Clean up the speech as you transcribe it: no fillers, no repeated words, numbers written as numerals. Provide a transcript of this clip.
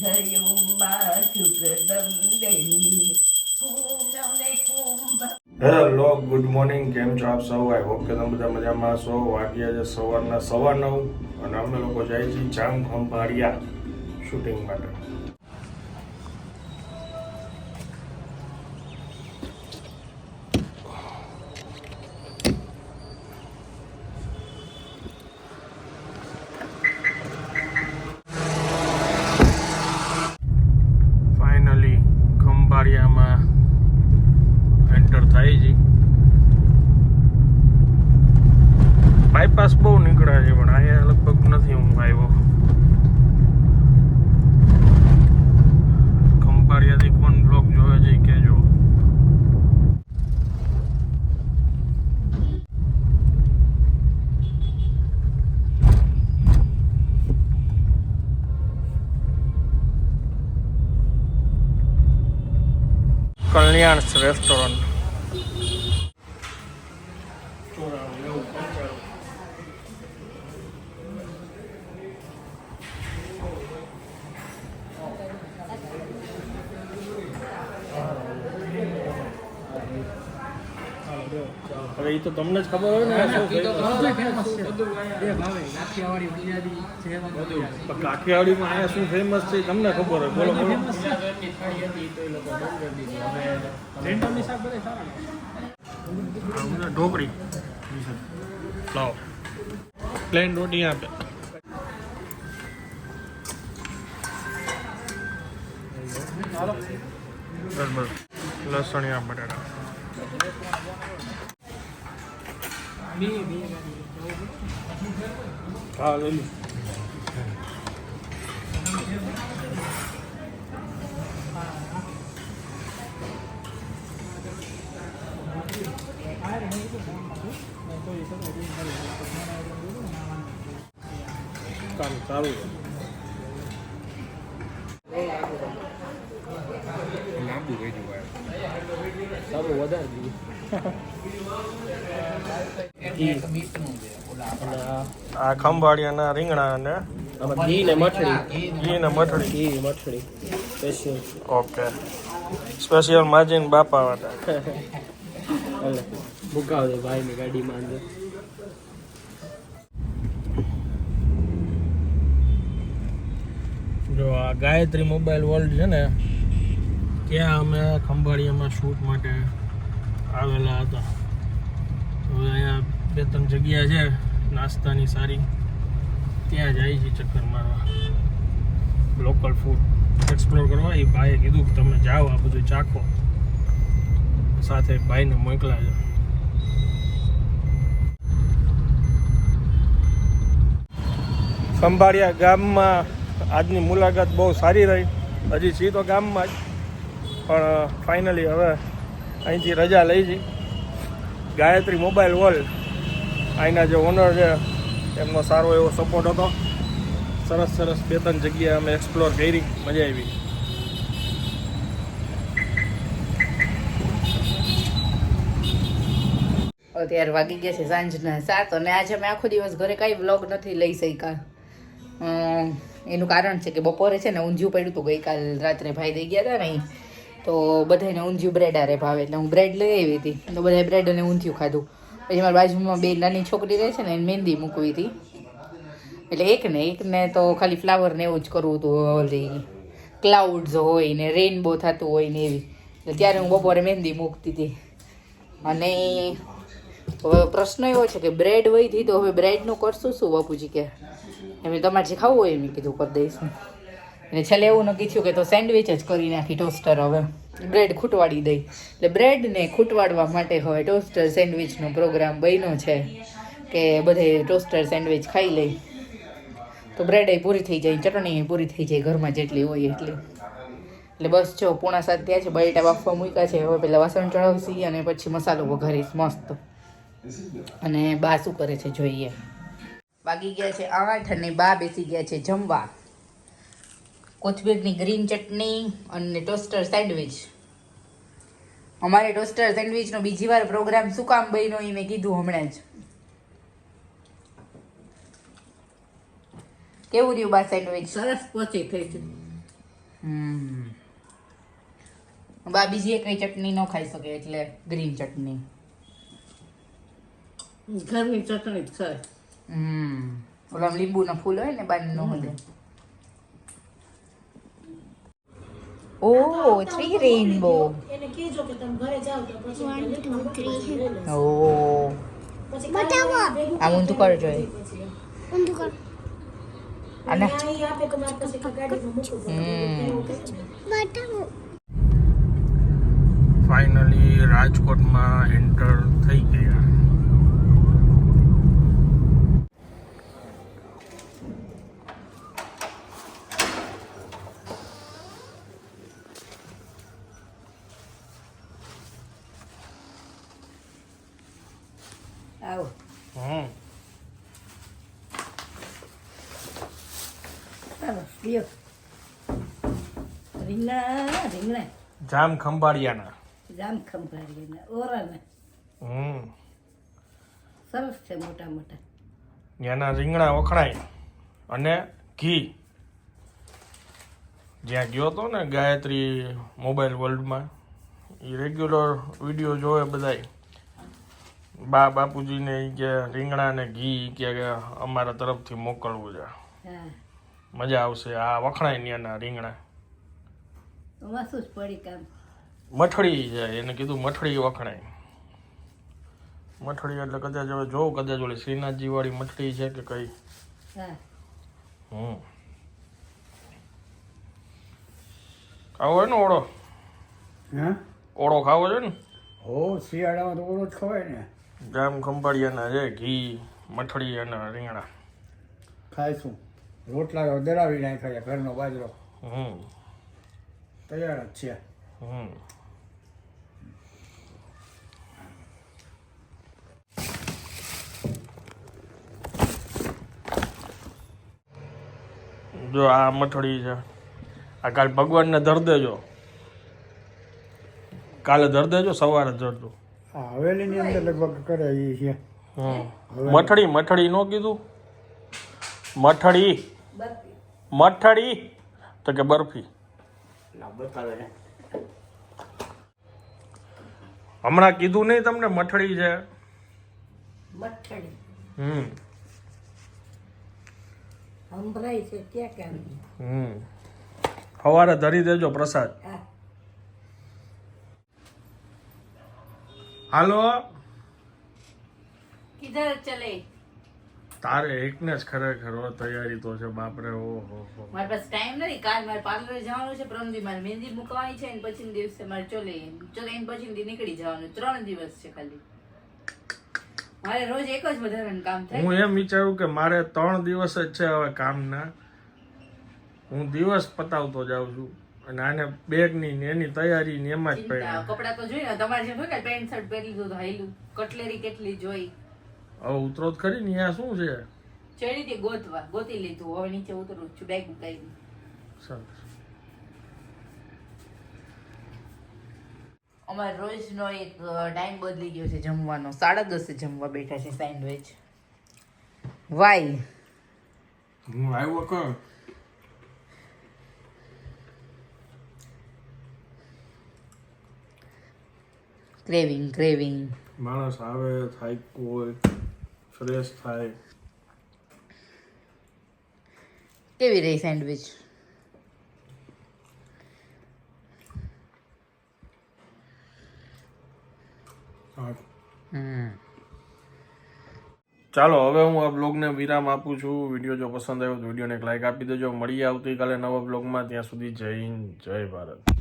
Hello good morning, કેમ છો આપ સૌ? આઈ હોપ કે તમે બધા મજામાં છો. વાગ્યા છે સવારના 9:15 અને અમે લોકો જાય છીએ જામખંભાળિયા શૂટિંગ માટે. ફાઇનલી ખંભાળિયામાં એન્ટર થાય છે. બાયપાસ બહુ નીકળે છે પણ અહીંયા લગભગ નથી હું આવ્યો. ખંભાળિયાથી કોણ બ્લોક જોવે છે કેજો. કલ્યાણ રેસ્ટોરન્ટ. હવે એ તો તમને જ ખબર હોય ને. કાઠિયાવાડીમાં અહીંયા શું ફેમસ છે તમને ખબર હોય? બોલો બોલો. ઢોકળી લાવો, પ્લેન રોટી આપે. બસ લસણિયા બટાટા. હા લઈ લો. સારું આ ખંભાળિયાના રીંગણા અને ઘી ને મઠડી સ્પેશિયલ. ઓકે, સ્પેશિયલ માજીન બાપા વાળા. મુકાવજો ભાઈની ગાડીમાં અંદર. જો આ ગાયત્રી મોબાઈલ વર્લ્ડ છે ને, ત્યાં અમે ખંભાળિયામાં શૂટ માટે આવેલા હતા. હવે અહીંયા 2-3 જગ્યા છે નાસ્તાની સારી, ત્યાં જાય છે ચક્કર મારવા, લોકલ ફૂડ એક્સપ્લોર કરવા. એ ભાઈએ કીધું કે તમે જાઓ આ બધું ચાખો, સાથે ભાઈને મોકલા છે. ખંભાળિયા ગામમાં આજની મુલાકાત બહુ સારી રહી. હજી છીએ તો ગામમાં જ, પણ ફાઇનલી હવે અહીંથી રજા લઈ છે. ગાયત્રી મોબાઈલ વર્લ્ડ અહીંના જે ઓનર છે એમનો સારો એવો સપોર્ટ હતો. સરસ 2-3 જગ્યાએ અમે એક્સપ્લોર કરી, મજા આવી. અત્યારે વાગી ગયા છે સાંજના 7 અને આજે અમે આખો દિવસ ઘરે કાંઈ વ્લોગ નથી લઈ શક્યા. એનું કારણ છે કે બપોરે છે ને ઊંધિયું પડ્યું હતું. ગઈકાલ રાત્રે ભાઈ દઈ ગયા હતા ને, તો બધાને ઊંધિયું બ્રેડ આરે ભાવે, એટલે હું બ્રેડ લઈ આવી હતી. તો બધાએ બ્રેડ અને ઊંધિયું ખાધું. પછી મારી બાજુમાં 2 નાની છોકરી રહે છે ને, એને મહેંદી મૂકવી હતી. એટલે એકને તો ખાલી ફ્લાવર ને એવું જ કરવું હતું. ઓલી ક્લાઉડ્સ હોય ને રેઇનબો થતું હોય ને એવી, એટલે ત્યારે હું બપોરે મહેંદી મૂકતી હતી. અને હવે પ્રશ્ન એવો છે કે બ્રેડ વહી હતી, તો હવે બ્રેડનું કરશું શું બાપુજી? કે એમ તમારે જે ખાવું હોય એમ કીધું કરી દઈશું. અને છેલ્લે એવું નક્કી થયું કે તો સેન્ડવિચ જ કરી નાખી ટોસ્ટર. હવે બ્રેડ ખૂટવાડી દઈ, એટલે બ્રેડને ખૂટવાડવા માટે હવે ટોસ્ટર સેન્ડવિચનો પ્રોગ્રામ બન્યો છે કે બધે ટોસ્ટર સેન્ડવિચ ખાઈ લઈ, તો બ્રેડ પૂરી થઈ જાય, ચટણી પૂરી થઈ જાય, ઘરમાં જેટલી હોય એટલી. એટલે બસ જો 6:45 થયા છે, બટેટા બાફવા મૂક્યા છે. હવે પહેલાં વાસણ ચડાવશી અને પછી મસાલો વઘારીશ મસ્ત. અને બા શું કરે છે જોઈએ. વાગી ગયા છે 8 અને બા બેસી ગયા છે જમવા. કોથમીરની ગ્રીન ચટણી અને ટોસ્ટર સેન્ડવિચ. અમારે ટોસ્ટર સેન્ડવિચનો બીજી વાર પ્રોગ્રામ શું કામ બન્યો એ મેં કીધું હમણાં જ. કેવું રહ્યું બા સેન્ડવિચ? સરસ પહોંચી થઈ છે. બા બીજી કઈ ચટણી ન ખાઈ શકે એટલે ગ્રીન ચટણી. ઘરની ચટણી જ ખાય. ઓલા લીંબુના ફૂલ હોય ને બાન નો હોય. ઓ 3 રેનબો. એને કીજો કે તમે ઘરે જાવ તો પછી 1 2 3 ઓ પછી બતાવો આ ઊંધું કરજો એ. ઊંધું કર અને અહીં આપે તો મારે પછી ગાડીમાં મૂકવું બતાવો. ફાઇનલી રાજકોટમાં એન્ટર થઈ ગયા. આવો. સરસ લ્યો. રીંગણા જામ ખંભાળિયાના. જામ ખંભાળીના ઓરાના સરસ છે મોટા મોટા. ત્યાંના રીંગણા વખણાય અને ઘી. જ્યાં ગયો હતો ને ગાયત્રી મોબાઈલ વર્લ્ડમાં, એ રેગ્યુલર વિડીયો જોવે બધાય. બાપુજીને ઈ કે રીંગણા ને ઘી કે અમારા તરફથી મોકલવું છે, હા મજા આવશે. આ વખણાય ત્યાંના રીંગણા. વાસું જ પડી કામ. મઠડી છે, એને કીધું મઠડી વખણાય. મઠડી એટલે કદાચ હવે જોઉં, કદાચ ઓલી શ્રીનાથજી વાળી મઠડી છે કે કઈ. હા ખાવો હોય ને ઓળો? હા ઓળો ખાવો છે ને? હો શિયાળામાં તો ઓળો જ ખવાય ને. જામ ખંભાળિયાના છે, ઘી, મઠડી અને રીંગણા. ખાઈશું. રોટલા તો દરાવી નાખ્યા છે, ઘરનો બાજરો તૈયાર જ છે. જો આ મઠડી છે, આ કાલે ભગવાનને ધર દેજો. કાલે ધર દેજો, સવારે ધરજો. આ હવેલીની અંદર લગભગ કરે એ છે. મઠડી નો કીધું? મઠડી તો કે બરફી. બતાવે ને હમણાં કીધું નહીં તમને મઠડી છે? મઠડી સંભળાય છે ત્યાં કેમ. સવારે ધરી દેજો પ્રસાદ. હાલો, કિધર ચલે? તારે એકને જ ખરેખર તૈયારી તો છે બાપરે. ઓહો, મારી પાસે ટાઈમ નથી. કાલ મારે પાર્લરે જવાનું છે, પરમ દી મારે મહેંદી મૂકવાની છે, અને પછી દિવસે મારે ચોલે પછી નીકળી જવાનું. 3 દિવસ છે ખાલી. મારે રોજ એક જ વધારાનું કામ થાય. હું એમ વિચારું કે મારે 3 દિવસ જ છે હવે કામના. હું દિવસ પતાવતો જાઉં છું અને આને બેગની ને એની તૈયારી ને એમાં જ પડ્યા. કપડા તો જોઈ ને તમારે જેમ હોય કે પેન્ટ શર્ટ પહેરી લીધું તો હાઈલું. કટલેરી કેટલી જોઈ. હવે ઉતરો જ ખરી ને, અહીંયા શું છે? ચડી તે ગોતી લીધું. હવે નીચે ઉતરું છું, બેગ મુકાઈ. સરસ. અમારે રોજનો એક ટાઈમ બદલી ગયો છે જમવાનો. 10:30 જમવા બેઠા છે સેન્ડવિચ. વાય હું આવ્યો કર. ક્રેવિંગ માણસ આવે, થાય કોઈ ફ્રેશ થાય. કેવી રહી સેન્ડવિચ? ચાલો હવે હું આ બ્લોગને વિરામ આપું છું. વિડીયો જો પસંદ આવ્યો તો વિડીયોને એક લાઈક આપી દેજો. મળીએ આવતીકાલે નવા બ્લોગમાં. ત્યાં સુધી જય હિન્દ, જય ભારત.